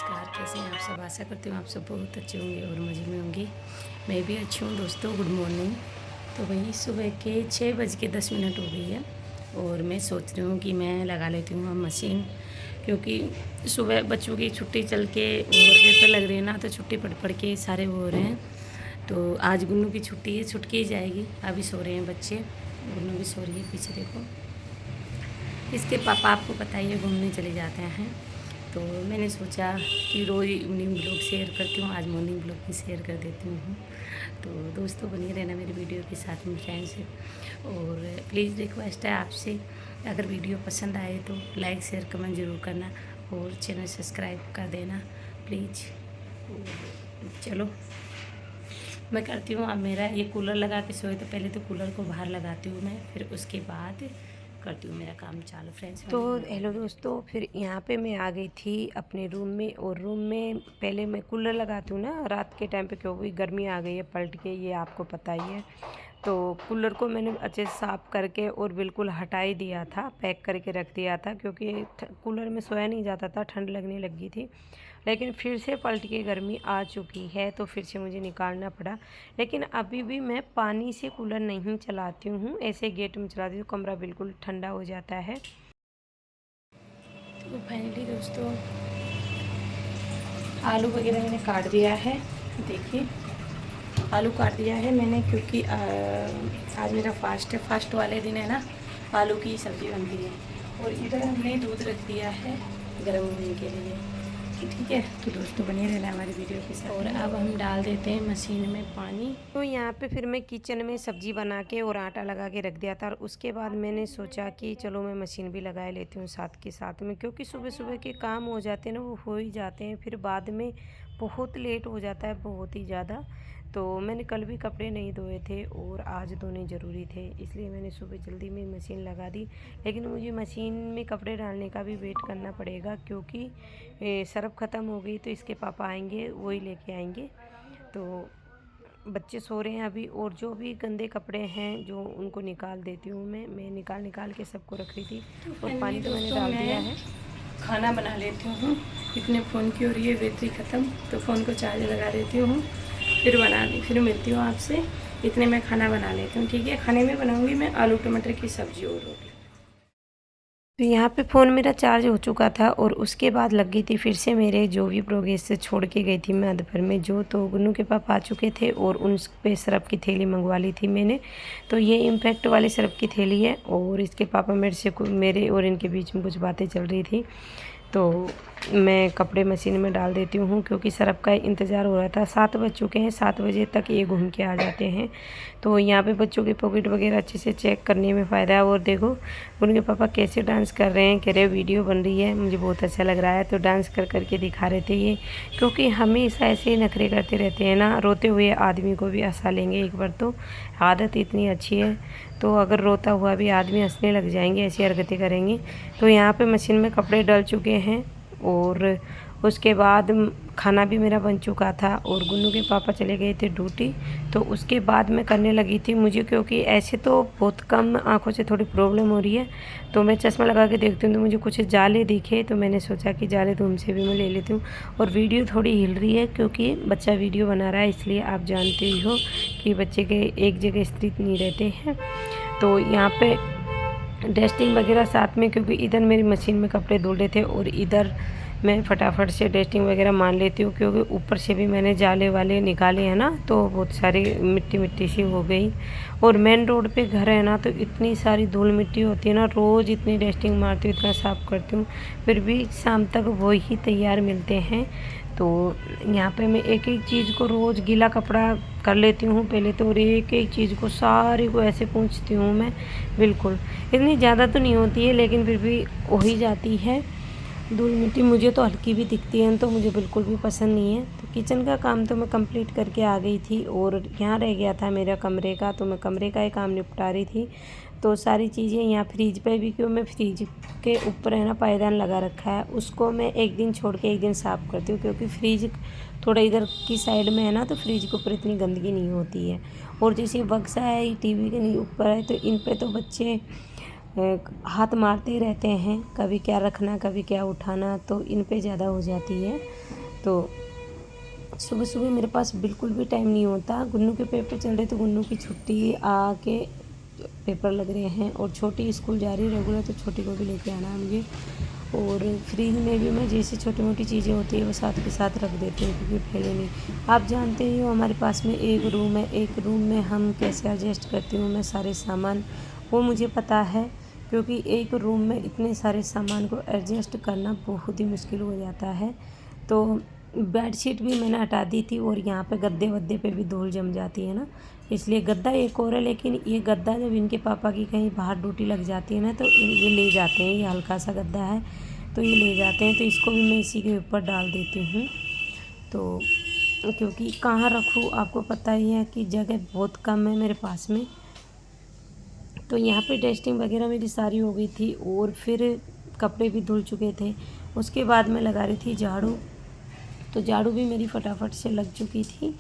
नमस्कार, कैसे हैं आप सब। आशा करती हूँ आप सब बहुत अच्छे होंगे और मज़े में होंगे। मैं भी अच्छी हूँ दोस्तों। Good morning. तो वही सुबह के 6:10 हो गई है और मैं सोच रही हूँ कि मैं लगा लेती हूँ मशीन, क्योंकि सुबह बच्चों की छुट्टी चल के और पेपर लग रहे हैं ना, तो छुट्टी पढ़ पढ़ के सारे वो हो रहे हैं। तो आज गुन्नू की छुट्टी है, छुटकी ही जाएगी। अभी सो रहे हैं बच्चे, गुन्नू भी सो रही है, पीछे देखो। इसके पापा आपको पता ही है घूमने चले जाते हैं, तो मैंने सोचा कि रोज़ इवनिंग ब्लॉग शेयर करती हूँ, आज मॉर्निंग ब्लॉग भी शेयर कर देती हूँ। तो दोस्तों बनिए रहना मेरी वीडियो के साथ में चैनल से। और प्लीज़ रिक्वेस्ट है आपसे, अगर वीडियो पसंद आए तो लाइक शेयर कमेंट ज़रूर करना और चैनल सब्सक्राइब कर देना प्लीज़। चलो मैं करती हूँ। अब मेरा ये कूलर लगा के सोए, तो पहले तो कूलर को बाहर लगाती हूँ मैं, फिर उसके बाद करती हूँ मेरा काम चालू फ्रेंड्स। तो हेलो दोस्तों, फिर यहाँ पे मैं आ गई थी अपने रूम में। और रूम में पहले मैं कूलर लगाती हूँ ना रात के टाइम पे, क्योंकि गर्मी आ गई है पलट के, ये आपको पता ही है। तो कूलर को मैंने अच्छे से साफ़ करके और बिल्कुल हटा ही दिया था, पैक करके रख दिया था, क्योंकि कूलर में सोया नहीं जाता था, ठंड लगने लगी थी। लेकिन फिर से पलट के गर्मी आ चुकी है, तो फिर से मुझे निकालना पड़ा। लेकिन अभी भी मैं पानी से कूलर नहीं चलाती हूँ, ऐसे गेट में चलाती हूँ, कमरा बिल्कुल ठंडा हो जाता है। तो फाइनली दोस्तों आलू वगैरह मैंने काट दिया है, देखिए आलू काट दिया है मैंने, क्योंकि आज मेरा फास्ट है। फास्ट वाले दिन है ना, आलू की सब्ज़ी बनती है। और इधर हमने दूध रख दिया है गर्म होने के लिए, ठीक है। तो दोस्तों बनिए रहना हमारी वीडियो के साथ। और अब हम डाल देते हैं मशीन में पानी। तो यहाँ पे फिर मैं किचन में सब्ज़ी बना के और आटा लगा के रख दिया था। और उसके बाद मैंने सोचा कि चलो मैं मशीन भी लगा लेती हूँ साथ के साथ में, क्योंकि सुबह सुबह के काम हो जाते हैं ना, वो हो ही जाते हैं, फिर बाद में बहुत लेट हो जाता है, बहुत ही ज़्यादा। तो मैंने कल भी कपड़े नहीं धोए थे और आज धोने ज़रूरी थे, इसलिए मैंने सुबह जल्दी में मशीन लगा दी। लेकिन मुझे मशीन में कपड़े डालने का भी वेट करना पड़ेगा, क्योंकि सरफ ख़त्म हो गई, तो इसके पापा आएंगे वही लेके आएंगे। तो बच्चे सो रहे हैं अभी, और जो भी गंदे कपड़े हैं जो उनको निकाल देती हूँ मैं निकाल निकाल के सबको रख रही थी। और पानी तो मैंने डाल दिया है। खाना बना लेती हूँ, इतने फ़ोन की हो रही है बैटरी ख़त्म, तो फ़ोन को चार्ज लगा देती हूँ, फिर मिलती हूँ आपसे। इतने में खाना बना लेती हूँ, ठीक है। खाने में बनाऊँगी मैं आलू टमाटर की सब्ज़ी और रोटी। तो यहाँ पे फ़ोन मेरा चार्ज हो चुका था, और उसके बाद लग गई थी फिर से मेरे जो भी प्रोग्रेस से छोड़ के गई थी मैं दोपहर में जो, तो गुन्नू के पापा आ चुके थे और उन पे सरफ की थैली मंगवा ली थी मैंने। तो ये इम्पैक्ट वाली सरफ की थैली है, और इसके पापा मेरे और इनके बीच में कुछ बातें चल रही थी। तो मैं कपड़े मशीन में डाल देती हूँ, क्योंकि सरफ का इंतज़ार हो रहा था। 7 बज चुके हैं, 7 बजे तक ये घूम के आ जाते हैं। तो यहाँ पे बच्चों के पॉकेट वगैरह अच्छे से चेक करने में फ़ायदा है। और देखो उनके पापा कैसे डांस कर रहे हैं, कह रहे वीडियो बन रही है, मुझे बहुत अच्छा लग रहा है। तो डांस कर कर के दिखा रहे थे ये, क्योंकि हमेशा ऐसे ही नखरे करते रहते हैं ना, रोते हुए आदमी को भी हंसा लेंगे एक बार, तो आदत इतनी अच्छी है। तो अगर रोता हुआ भी आदमी हंसने लग जाएंगे, ऐसी हरकतें करेंगे। तो यहाँ पे मशीन में कपड़े डल चुके हैं, और उसके बाद खाना भी मेरा बन चुका था, और गुन्नू के पापा चले गए थे ड्यूटी। तो उसके बाद मैं करने लगी थी, मुझे क्योंकि ऐसे तो बहुत कम आँखों से थोड़ी प्रॉब्लम हो रही है, तो मैं चश्मा लगा के देखती हूँ, तो मुझे कुछ जाले दिखे, तो मैंने सोचा कि जाले तो उनसे भी मैं ले लेती हूँ। और वीडियो थोड़ी हिल रही है, क्योंकि बच्चा वीडियो बना रहा है, इसलिए आप जानते ही हो कि बच्चे के एक जगह स्थित नहीं रहते हैं। तो यहाँ पे डस्टिंग वगैरह साथ में, क्योंकि इधर मेरी मशीन में कपड़े धुल रहे थे और इधर मैं फटाफट से डस्टिंग वगैरह मान लेती हूँ, क्योंकि ऊपर से भी मैंने जाले वाले निकाले हैं ना, तो बहुत सारी मिट्टी मिट्टी सी हो गई। और मेन रोड पे घर है ना, तो इतनी सारी धूल मिट्टी होती है ना, रोज़ इतनी डस्टिंग मारती हूँ, इतना साफ़ करती हूँ, फिर भी शाम तक वो ही तैयार मिलते हैं। तो यहाँ पे मैं एक एक चीज़ को रोज़ गीला कपड़ा कर लेती हूँ पहले तो, और एक एक चीज़ को सारी को ऐसे पोंछती हूँ मैं। बिल्कुल इतनी ज़्यादा तो नहीं होती है, लेकिन फिर भी हो ही जाती है धूल मिट्टी। मुझे तो हल्की भी दिखती है, तो मुझे बिल्कुल भी पसंद नहीं है। तो किचन का काम तो मैं कंप्लीट करके आ गई थी, और यहाँ रह गया था मेरा कमरे का, तो मैं कमरे का ही काम निपटा रही थी। तो सारी चीज़ें यहाँ फ्रिज पे भी, क्यों मैं फ्रिज के ऊपर है ना पायदान लगा रखा है, उसको मैं एक दिन छोड़ के एक दिन साफ़ करती हूँ, क्योंकि फ्रिज थोड़ा इधर की साइड में है ना, तो फ्रिज के ऊपर इतनी गंदगी नहीं होती है। और जैसे बक्सा है टीवी के ऊपर है, तो इन पे तो बच्चे हाथ मारते ही रहते हैं, कभी क्या रखना कभी क्या उठाना, तो इन पे ज़्यादा हो जाती है। तो सुबह सुबह मेरे पास बिल्कुल भी टाइम नहीं होता। गुन्नू के पेपर चल रहे तो गुन्नू की छुट्टी आके पेपर लग रहे हैं, और छोटी स्कूल जा रही रेगुलर, तो छोटी को भी लेके आना है मुझे। और फ्रिज में भी मैं जैसी छोटी मोटी चीज़ें होती है वो साथ के साथ रख देती हूँ, क्योंकि फैले नहीं। आप जानते ही हो हमारे पास में एक रूम है, एक रूम में हम कैसे एडजस्ट करती हूँ मैं सारे सामान, वो मुझे पता है। क्योंकि एक रूम में इतने सारे सामान को एडजस्ट करना बहुत ही मुश्किल हो जाता है। तो बेडशीट भी मैंने हटा दी थी, और यहाँ पे गद्दे वद्दे पे भी धूल जम जाती है ना, इसलिए गद्दा एक और है। लेकिन ये गद्दा जब इनके पापा की कहीं बाहर ड्यूटी लग जाती है ना, तो ये ले जाते हैं। ये हल्का सा गद्दा है तो ये ले जाते हैं, तो इसको भी मैं इसी के ऊपर डाल देती हूँ। तो क्योंकि कहाँ रखूँ, आपको पता ही है कि जगह बहुत कम है मेरे पास में। तो यहाँ पे टेस्टिंग वगैरह मेरी सारी हो गई थी, और फिर कपड़े भी धुल चुके थे। उसके बाद मैं लगा रही थी झाड़ू, तो झाड़ू भी मेरी फटाफट से लग चुकी थी।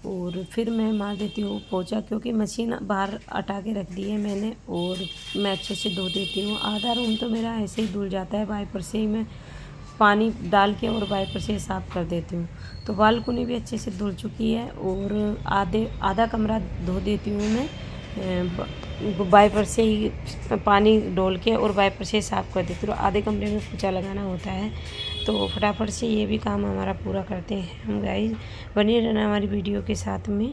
और फिर मैं मार देती हूँ पोंछा, क्योंकि मशीन बाहर हटा के रख दी है मैंने, और मैं अच्छे से धो देती हूँ। आधा रूम तो मेरा ऐसे ही धुल जाता है, वाइपर से ही मैं पानी डाल के और वाइपर से साफ़ कर देती हूँ। तो बालकनी भी अच्छे से धुल चुकी है, और आधा कमरा धो देती हूँ मैं वाइपर से ही पानी डोल के, और वाइपर से साफ़ कर देती हूँ। आधे कमरे में पोंछा लगाना होता है, तो फटाफट से ये भी काम हमारा पूरा करते हैं हम गाइस। बने रहना हमारी वीडियो के साथ में।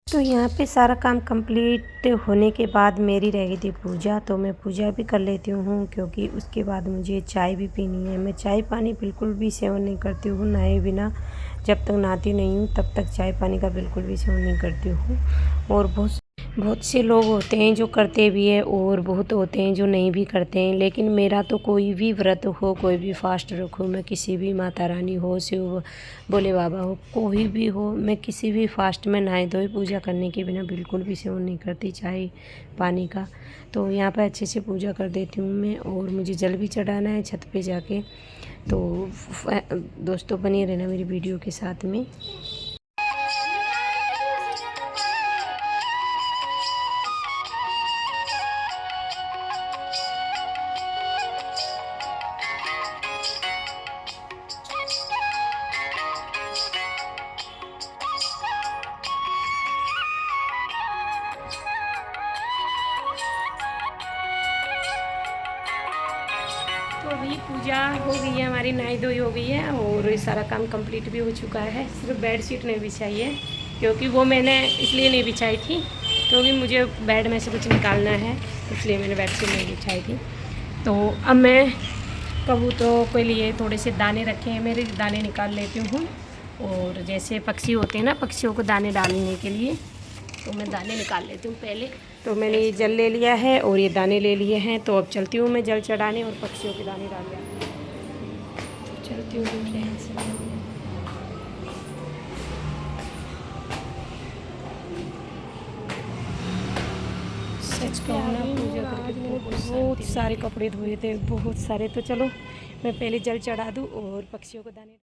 तो यहाँ पे सारा काम कंप्लीट होने के बाद मेरी रह गई थी पूजा, तो मैं पूजा भी कर लेती हूँ, क्योंकि उसके बाद मुझे चाय भी पीनी है। मैं चाय पानी बिल्कुल भी सेवन नहीं करती हूँ नहाए बिना। जब तक नहाती नहीं हूँ तब तक चाय पानी का बिल्कुल भी सेवन नहीं करती हूँ। और बहुत से लोग होते हैं जो करते भी है, और बहुत होते हैं जो नहीं भी करते हैं। लेकिन मेरा तो कोई भी व्रत हो, कोई भी फास्ट रखूँ, मैं किसी भी माता रानी हो, शिव भोले बाबा हो, कोई भी हो, मैं किसी भी फास्ट में नहाए धोए पूजा करने के बिना बिल्कुल भी सेवन नहीं करती चाय पानी का। तो यहाँ पर अच्छे से पूजा कर देती हूँ मैं, और मुझे जल भी चढ़ाना है छत पे जाके। तो दोस्तों बने रहना मेरी वीडियो के साथ में। तो अभी पूजा हो गई है हमारी, नहाई धोई हो गई है, और सारा काम कंप्लीट भी हो चुका है। सिर्फ बेड शीट नहीं बिछाई है, क्योंकि वो मैंने इसलिए नहीं बिछाई थी, क्योंकि मुझे बेड में से कुछ निकालना है, इसलिए मैंने बेड शीट नहीं बिछाई थी। तो अब मैं कबूतरों के लिए थोड़े से दाने रखे हैं, मेरे दाने निकाल लेती हूँ। और जैसे पक्षी होते हैं ना, पक्षियों को दाने डालने के लिए, तो मैं दाने निकाल लेती हूँ पहले। तो मैंने ये जल ले लिया है और ये दाने ले लिए हैं, तो अब चलती हूँ मैं जल चढ़ाने और पक्षियों के दाने डालने। तो चलती हूँ फ्रेंड्स। सच कहूँ ना, पूजा करके बहुत सारे कपड़े धोए थे, बहुत सारे। तो चलो मैं पहले जल चढ़ा दूँ और पक्षियों को दाने।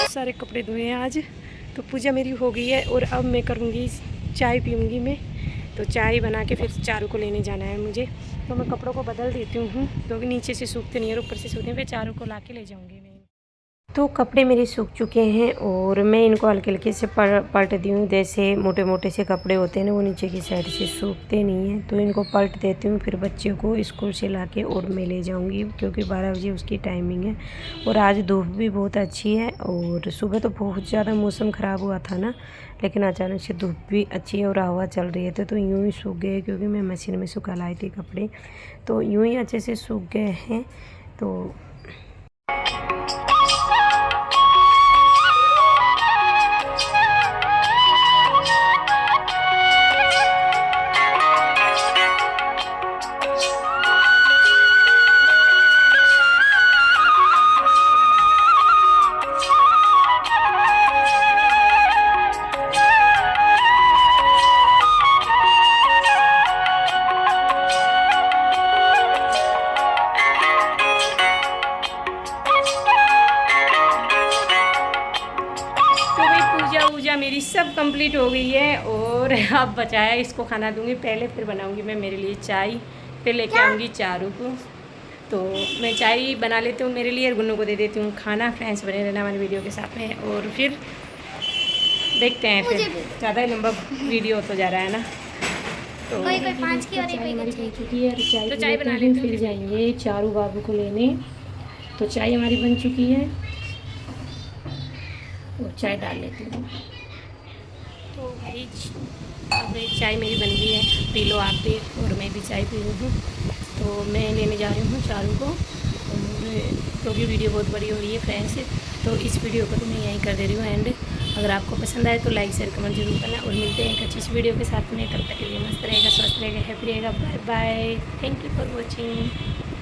सारे कपड़े धोए हैं आज। तो पूजा मेरी हो गई है, और अब मैं करूँगी चाय पीऊँगी मैं। तो चाय बना के फिर चारू को लेने जाना है मुझे। तो मैं कपड़ों को बदल देती हूँ, क्योंकि नीचे से सूखते नहीं है, ऊपर से सूखते हैं, फिर चारू को ला के ले जाऊँगी मैं। तो कपड़े मेरे सूख चुके हैं और मैं इनको हल्के हल्के से पलट दी हूँ। जैसे मोटे मोटे से कपड़े होते हैं ना, वो नीचे की साइड से सूखते नहीं हैं, तो इनको पलट देती हूँ। फिर बच्चे को स्कूल से लाके और मैं ले जाऊँगी, क्योंकि 12 बजे उसकी टाइमिंग है। और आज धूप भी बहुत अच्छी है, और सुबह तो बहुत ज़्यादा मौसम ख़राब हुआ था ना, लेकिन अचानक से धूप भी अच्छी है और हवा चल रही है, तो यूँ ही सूख गए, क्योंकि मैं मशीन में सुखा लाई थी कपड़े, तो यूँ ही अच्छे से सूख गए हैं। तो पूजा मेरी सब कंप्लीट हो गई है, और अब बचाया इसको खाना दूंगी पहले, फिर बनाऊंगी मैं मेरे लिए चाय, फिर लेके आऊँगी चारू को। तो मैं चाय बना लेती हूँ मेरे लिए और गुन्नू को दे देती हूँ खाना। फ्रेंड्स बने रहना हमारी वीडियो के साथ में, और फिर देखते हैं, फिर ज़्यादा ही लंबा वीडियो तो जा रहा है ना। तो कोई 5 की और चाय हमारी बन चुकी है, चाय तो चाय बना लेते हैं, फिर जाएंगे चारू बाबू को लेने। तो चाय हमारी बन चुकी है और चाय डाल लेती हूँ। तो भाई अब चाय मेरी बन गई है, पी लो आप भी, और मैं भी चाय पी रही हूँ। तो मैं लेने जा रही हूँ चारू को, और क्योंकि वीडियो बहुत बड़ी हो रही है फ्रेंड्स, तो इस वीडियो को तो मैं यहीं कर दे रही हूँ एंड। अगर आपको पसंद आए तो लाइक शेयर कमेंट जरूर करना, और मिलते हैं एक अच्छी सी वीडियो के साथ में। तब तक के लिए मस्त रहेगा, स्वस्थ रहेगा, हैप्पी रहेगा। Bye bye, thank you for watching.